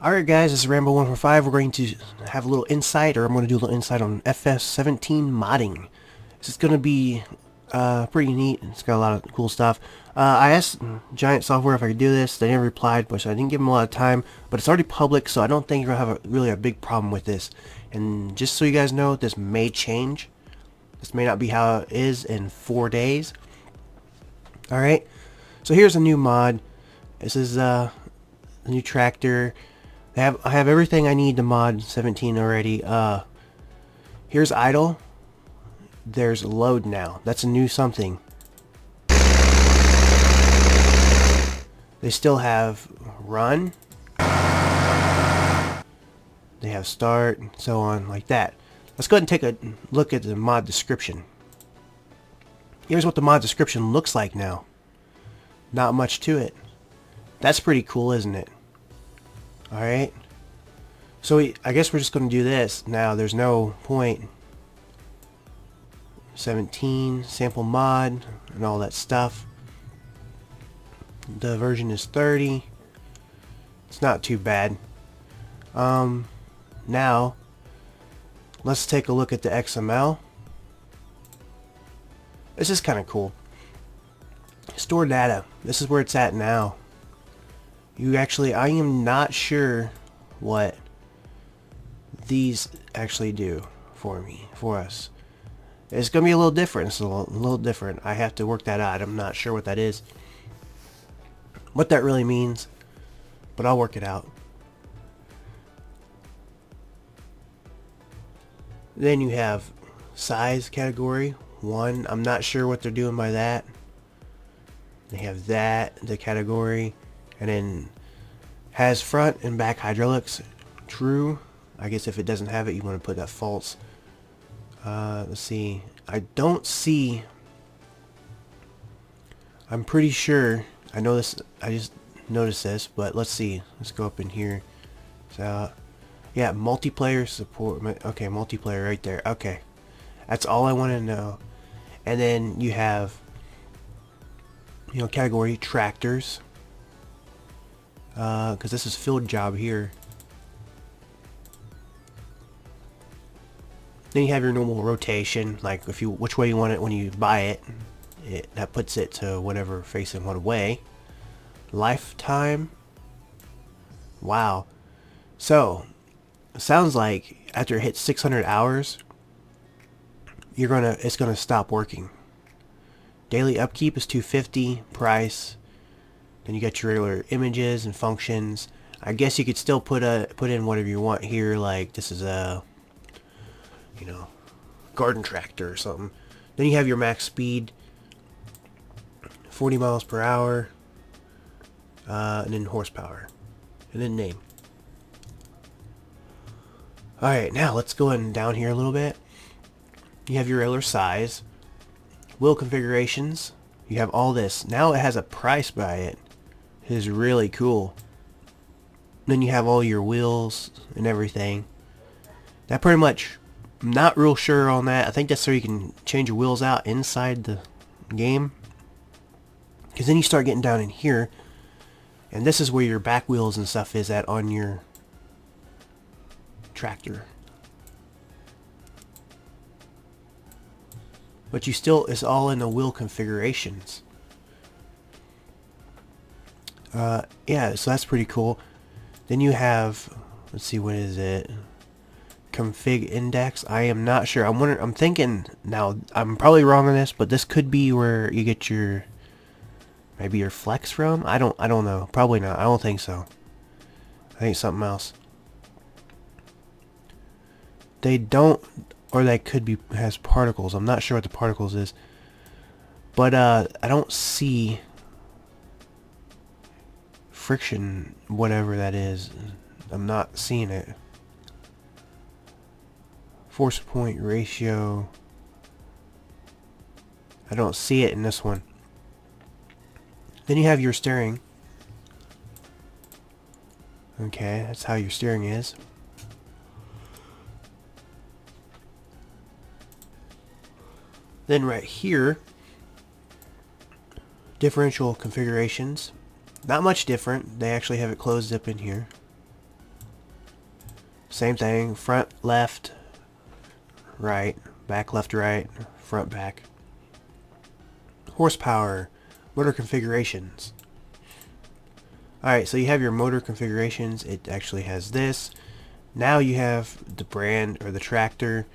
Alright guys, this is Rambo145. We're going to have a little insight, or I'm going to do a little insight on FS17 modding. This is going to be pretty neat. It's got a lot of cool stuff. I asked Giant Software if I could do this. They never replied, but I didn't give them a lot of time. But it's already public, so I don't think you're going to have really a big problem with this. And just so you guys know, this may change. This may not be how it is in 4 days. Alright, so here's a new mod. This is a new tractor. I have everything I need to mod 17 already. Here's idle. There's load now. That's a new something. They still have run. They have start, and so on, like that. Let's go ahead and take a look at the mod description. Here's what the mod description looks like now. Not much to it. That's pretty cool, isn't it? Alright, so I guess we're just going to do this. Now there's no point. 17, sample mod, and all that stuff. The version is 30. It's not too bad. Now, let's take a look at the XML. This is kind of cool. Store data. This is where it's at now. I am not sure what these actually do for us. It's going to be a little different. It's a little different. I have to work that out. I'm not sure what that is. What that really means. But I'll work it out. Then you have size category 1. I'm not sure what they're doing by that. They have that, the category. And then has front and back hydraulics. True. I guess if it doesn't have it, you want to put that false. Let's see. I don't see. I'm pretty sure. I know this. I just noticed this, but let's see. Let's go up in here. So, yeah, multiplayer support. Okay, multiplayer right there. Okay, that's all I want to know. And then you have, category tractors. Because this is field job here. Then you have your normal rotation, like which way you want it when you buy it. That puts it to whatever facing what way. Lifetime. Wow. So, it sounds like after it hits 600 hours, it's gonna stop working. Daily upkeep is 250. Price. Then you got your regular images and functions. I guess you could still put in whatever you want here, like this is a garden tractor or something. Then you have your max speed, 40 miles per hour, and then horsepower, and then name. Alright, now let's go down here a little bit. You have your regular size, wheel configurations. You have all this. Now it has a price by it. It is really cool. Then you have all your wheels and everything. That pretty much, I'm not real sure on that. I think that's so you can change your wheels out inside the game. Because then you start getting down in here. And this is where your back wheels and stuff is at on your tractor. But it's all in the wheel configurations. Yeah, so that's pretty cool. Then you have, let's see, what is it? Config index. I am not sure. I'm thinking now. I'm probably wrong on this, but this could be where you get your maybe your flex from. I don't know. Probably not. I don't think so. I think it's something else. They don't, or they could be has particles. I'm not sure what the particles is, but I don't see friction, whatever that is. I'm not seeing it. Force point ratio. I don't see it in this one. Then you have your steering. Okay, that's how your steering is. Then right here, differential configurations. Not much different. They actually have it closed up in here. Same thing, front, left, right, back, left, right, front, back. Horsepower, motor configurations. Alright, so you have your motor configurations. It actually has this. Now you have the brand or the tractor.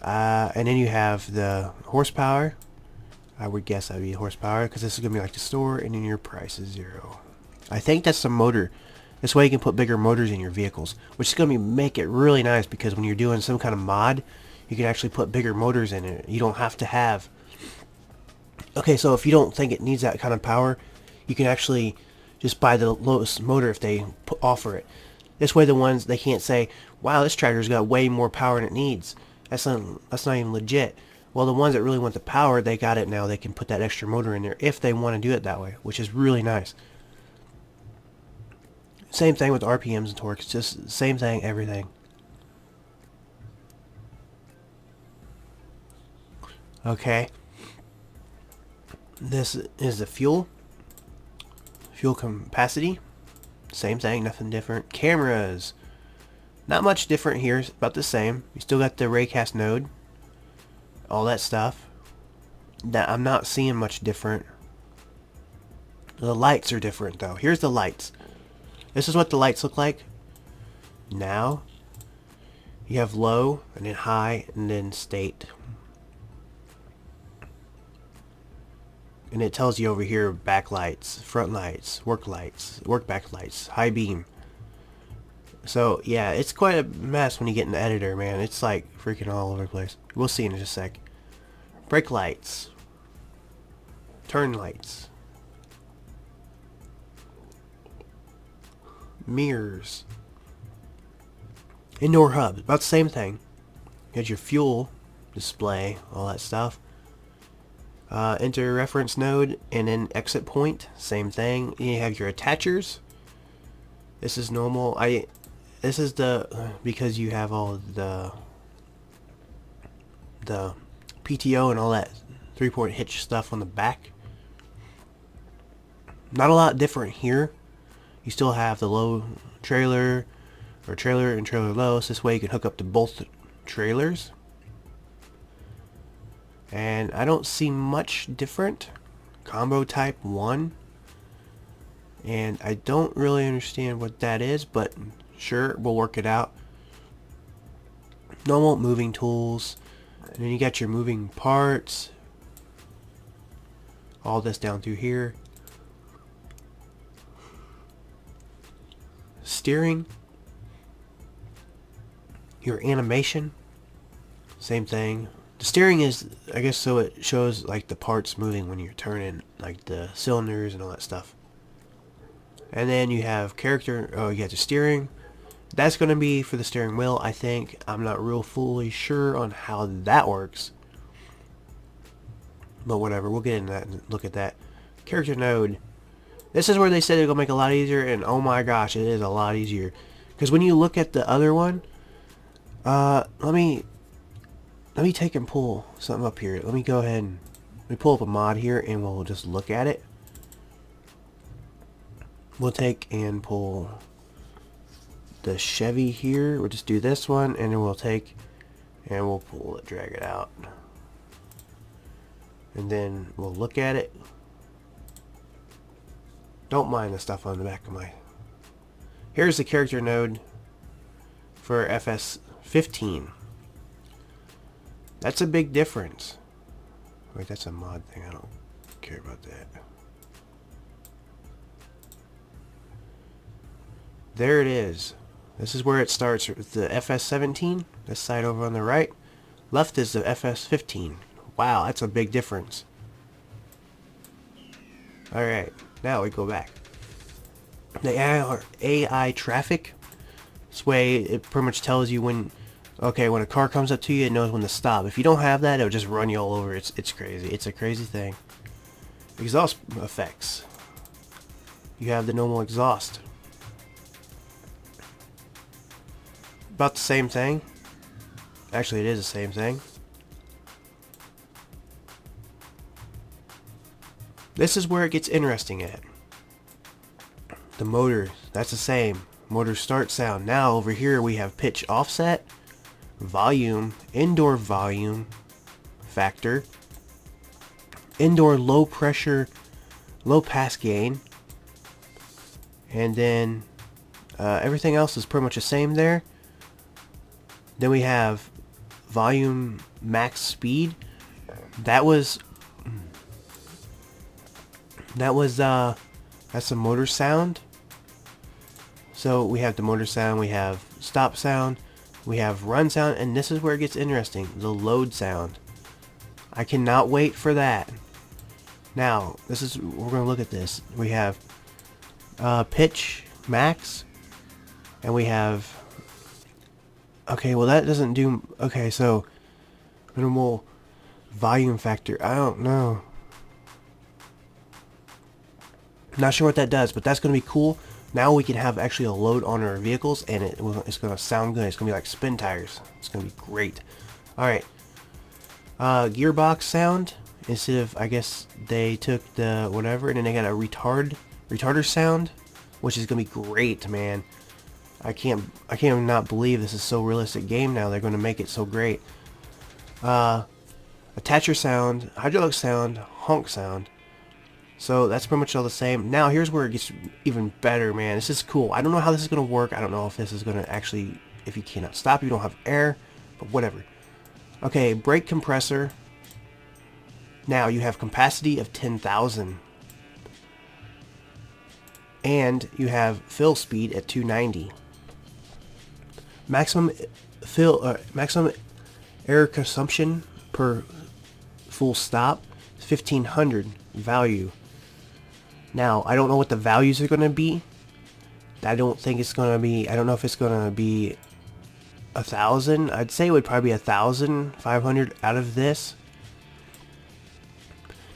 And then you have the horsepower. I would guess that would be horsepower because this is going to be like the store, and then your price is 0. I think that's the motor. This way you can put bigger motors in your vehicles, which is going to make it really nice because when you're doing some kind of mod, you can actually put bigger motors in it. You don't have to have... Okay, so if you don't think it needs that kind of power, you can actually just buy the lowest motor if they offer it. This way the ones, they can't say, wow, this tractor's got way more power than it needs. That's not even legit. Well, the ones that really want the power, they got it now. They can put that extra motor in there if they want to do it that way, which is really nice. Same thing with RPMs and torques. Just same thing, everything. Okay. This is the fuel. Fuel capacity. Same thing, nothing different. Cameras. Not much different here. It's about the same. You still got the raycast node. All that stuff. I'm not seeing much different. The lights are different though. Here's the lights. This is what the lights look like. Now you have low and then high and then state. And it tells you over here backlights, front lights, work backlights, high beam. So yeah, it's quite a mess when you get in the editor, man. It's like freaking all over the place. We'll see in just a sec. Brake lights, turn lights, mirrors, indoor hubs, about the same thing. You got your fuel display, all that stuff. Enter reference node and then exit point, same thing. You have your attachers. This is normal. This is the because you have all the PTO and all that 3-point hitch stuff on the back. Not a lot different here. You still have the low trailer or trailer and trailer low, so this way you can hook up to both trailers. And I don't see much different. Combo type 1. And I don't really understand what that is, but sure, we'll work it out. Normal moving tools. And then you got your moving parts. All this down through here. Steering. Your animation. Same thing. The steering is, I guess, so it shows like the parts moving when you're turning, like the cylinders and all that stuff. And then you have character, you got the steering. That's going to be for the steering wheel, I think. I'm not real fully sure on how that works. But whatever, we'll get into that and look at that. Character node. This is where they said it's going to make it a lot easier, and oh my gosh, it is a lot easier. Because when you look at the other one, let me take and pull something up here. Let me go ahead and let me pull up a mod here and we'll just look at it. We'll take and pull the Chevy here. We'll just do this one and then we'll take and we'll pull it, drag it out. And then we'll look at it. Don't mind the stuff on the back of my... Here's the character node for FS15. That's a big difference. Wait, that's a mod thing. I don't care about that. There it is. This is where it starts with the FS17. This side over on the right. Left is the FS15. Wow, that's a big difference. Alright, now we go back. The AI traffic. This way it pretty much tells you when... Okay, when a car comes up to you, it knows when to stop. If you don't have that, it'll just run you all over. It's crazy. It's a crazy thing. Exhaust effects. You have the normal exhaust. About the same thing. Actually, it is the same thing. This is where it gets interesting at. The motor, that's the same. motor start sound. Now over here we have pitch offset, volume, indoor volume factor, indoor low pressure, low pass gain, and then everything else is pretty much the same there. Then we have volume max speed. That's a motor sound. So we have the motor sound, we have stop sound, we have run sound, and this is where it gets interesting, the load sound. I cannot wait for that. Now, we're going to look at this. We have pitch max, and we have, okay, well that doesn't do, okay, so minimal volume factor, I don't know. Not sure what that does, but that's going to be cool. Now we can have actually a load on our vehicles, and it's going to sound good. It's going to be like spin tires. It's going to be great. Alright. Gearbox sound. Instead of, I guess, they took the whatever, and then they got a retarder sound, which is going to be great, man. I can't not believe this is so realistic game now. They're going to make it so great. Attacher sound, hydraulic sound, honk sound. So that's pretty much all the same. Now here's where it gets even better, man. This is cool. I don't know how this is going to work. I don't know if this is going to actually, if you cannot stop, you don't have air, but whatever. Okay, brake compressor. Now you have capacity of 10,000. And you have fill speed at 290. Maximum air consumption per full stop is 1500 value. Now, I don't know what the values are going to be. I don't think it's going to be, I don't know if it's going to be 1,000. I'd say it would probably be 1,500 out of this.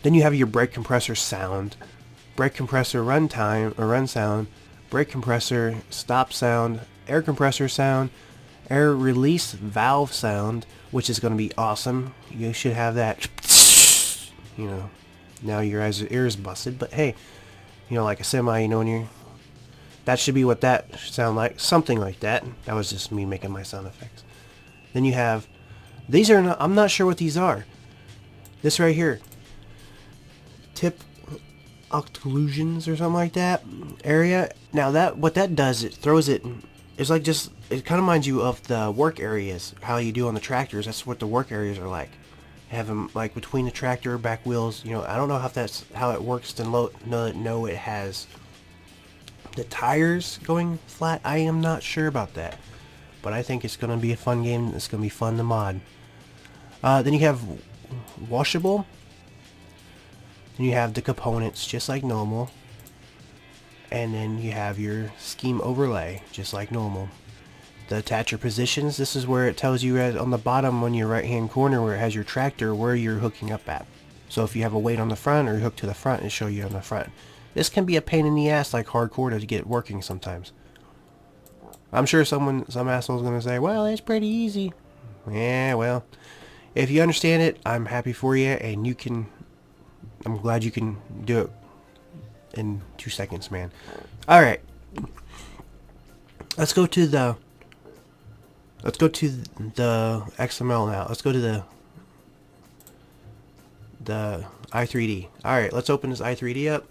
Then you have your brake compressor sound, brake compressor run time, or run sound, brake compressor stop sound, air compressor sound, air release valve sound, which is going to be awesome. You should have that, you know, now your ears busted, but hey, you know, like a semi, you know, when you're, that should be what that should sound like, something like that. That was just me making my sound effects. Then you have, these are not, I'm not sure what these are. This right here, tip occlusions or something like that area. Now that, what that does, it throws it, it's like just, it kind of reminds you of the work areas, how you do on the tractors. That's what the work areas are like. Have them like between the tractor back wheels. You know, I don't know if that's how it works to know it has the tires going flat. I am not sure about that, but I think it's gonna be a fun game. It's gonna be fun to mod. Then you have washable. Then you have the components just like normal, and then you have your scheme overlay just like normal. The attacher positions, this is where it tells you on the bottom on your right hand corner where it has your tractor where you're hooking up at. So if you have a weight on the front or hook to the front, it'll show you on the front. This can be a pain in the ass, like hardcore to get working sometimes. I'm sure some asshole's gonna say, well, it's pretty easy. Yeah, well, if you understand it, I'm happy for you, and you can, I'm glad you can do it in 2 seconds, man. Alright. Let's go to the XML now. Let's go to the i3D. Alright, let's open this i3D up.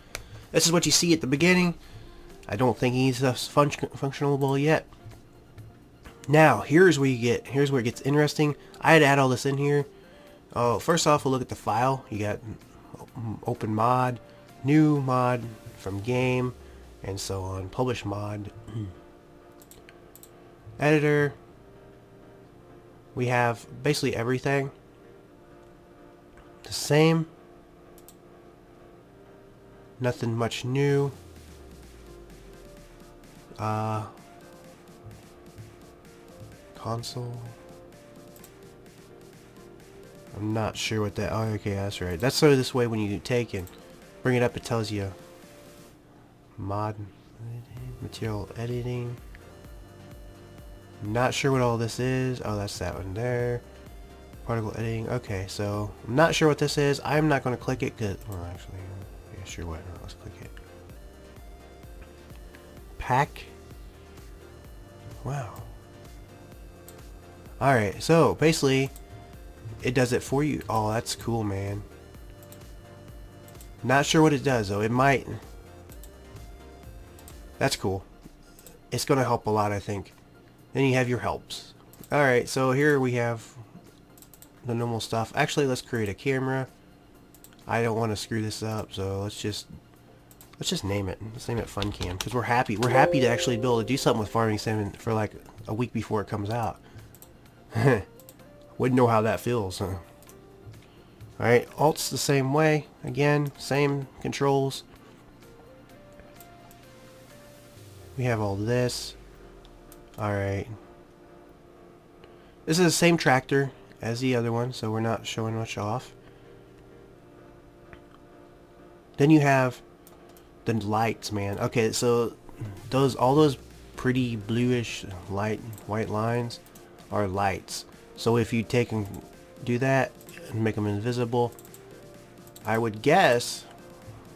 This is what you see at the beginning. I don't think he's functional yet. Now, here's where it gets interesting. I had to add all this in here. Oh, first off, we'll look at the file. You got open mod, new mod from game, and so on. Publish mod. Editor. We have basically everything the same. Nothing much new. Console. I'm not sure what that. Oh, okay, that's right. That's sort of this way when you take and bring it up, it tells you mod, material editing. Not sure what all this is. Oh, that's that one there. Particle editing. Okay, so I'm not sure what this is. I'm not going to click it because, well, actually, yeah, sure, whatever. Let's click it. Pack. Wow. Alright, so basically it does it for you. Oh, that's cool, man. Not sure what it does though. It might. That's cool. It's gonna help a lot, I think. Then you have your helps. Alright, so here we have the normal stuff. Actually, let's create a camera. I don't want to screw this up, so let's just name it. Let's name it FunCam, because we're happy. We're happy to actually be able to do something with Farming Sim for like a week before it comes out. Wouldn't know how that feels, huh? Alright, Alt's the same way. Again, same controls. We have all this. Alright. This is the same tractor as the other one, so we're not showing much off. Then you have the lights, man. Okay, so all those pretty bluish white lines are lights. So if you take and do that and make them invisible, I would guess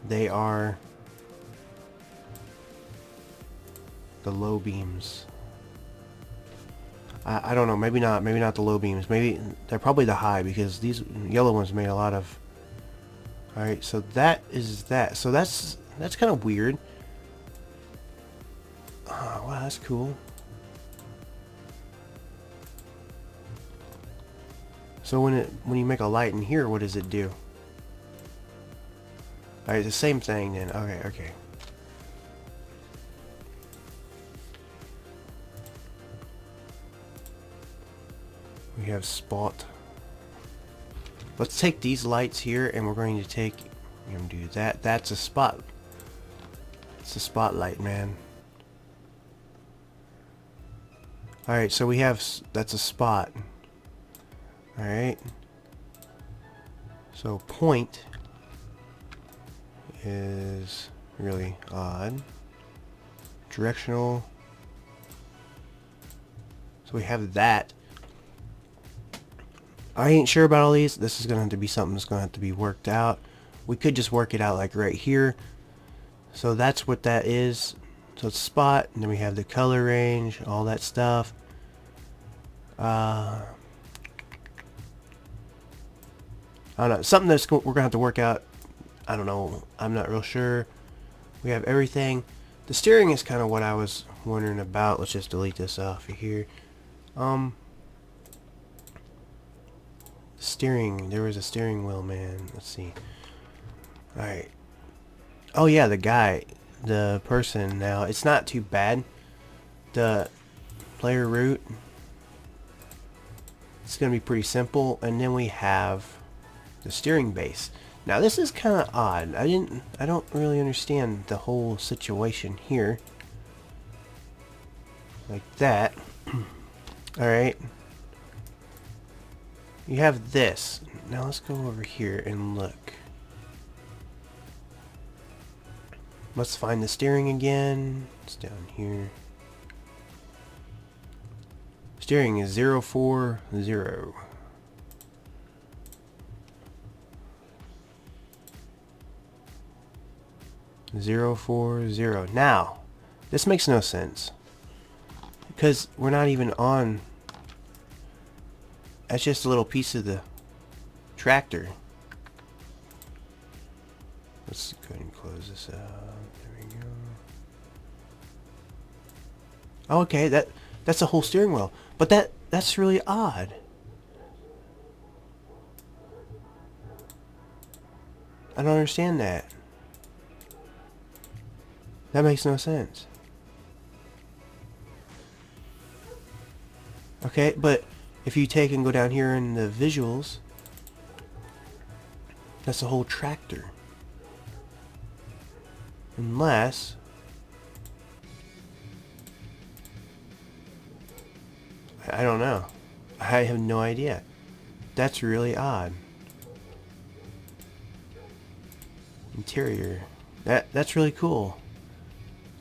they are the low beams. I don't know, maybe not the low beams. Maybe they're probably the high, because these yellow ones made a lot of. Alright, so that is that. So that's kind of weird. Oh, wow, that's cool. So when you make a light in here, what does it do? Alright, the same thing then. Okay. We have spot. Let's take these lights here, and we're going to do that. That's a spot. It's a spotlight, man. Alright, so we have, that's a spot. Alright. So point is really odd. Directional. So we have that. I ain't sure about all these. This is going to have to be something that's going to have to be worked out. We could just work it out like right here. So that's what that is. So it's spot, and then we have the color range, all that stuff. I don't know. Something that's we're going to have to work out. I don't know. I'm not real sure. We have everything. The steering is kind of what I was wondering about. Let's just delete this off of here. Steering. There was a steering wheel, man. Let's see. Alright. Oh yeah, the person now. It's not too bad. The player root. It's going to be pretty simple. And then we have the steering base. Now this is kind of odd. I don't really understand the whole situation here. Like that. Alright. You have this. Now let's go over here and look. Let's find the steering again. It's down here. Steering is 040. 040. Now, this makes no sense. Because we're not even on. That's just a little piece of the tractor. Let's go ahead and close this out. There we go. Oh, okay, that's a whole steering wheel. But that's really odd. I don't understand that. That makes no sense. Okay, but if you take and go down here in the visuals, that's the whole tractor. Unless I don't know. I have no idea. That's really odd. Interior. That's really cool.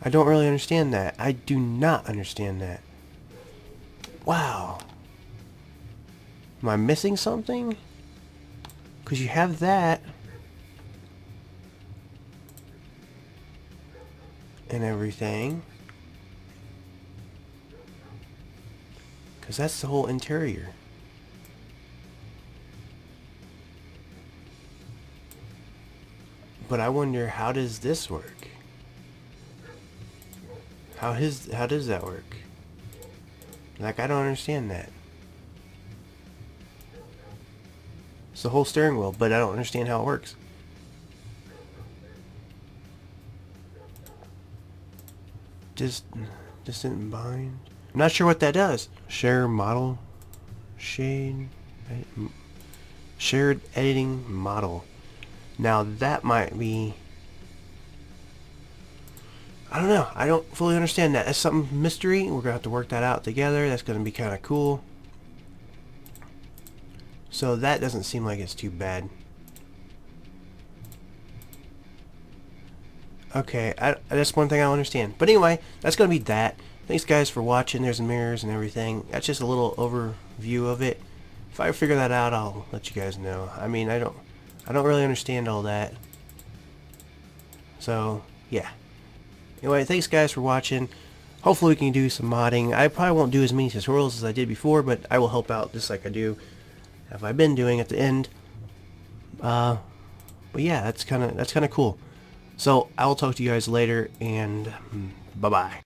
I don't really understand that. I do not understand that. Wow. Am I missing something? Because you have that. And everything. Because that's the whole interior. But I wonder, how does this work? How does that work? Like, I don't understand that. It's the whole steering wheel, but I don't understand how it works. Distant bind. I'm not sure what that does. Share model. Shared editing model. Now that might be... I don't know. I don't fully understand that. That's something mystery. We're going to have to work that out together. That's going to be kind of cool. So that doesn't seem like it's too bad. Okay, that's one thing I don't understand. But anyway, that's going to be that. Thanks guys for watching. There's mirrors and everything. That's just a little overview of it. If I figure that out, I'll let you guys know. I mean, I don't really understand all that. So, yeah. Anyway, thanks guys for watching. Hopefully we can do some modding. I probably won't do as many tutorials as I did before, but I will help out just like I do. Have I been doing at the end? But yeah, that's kind of cool. So I'll talk to you guys later, and bye bye.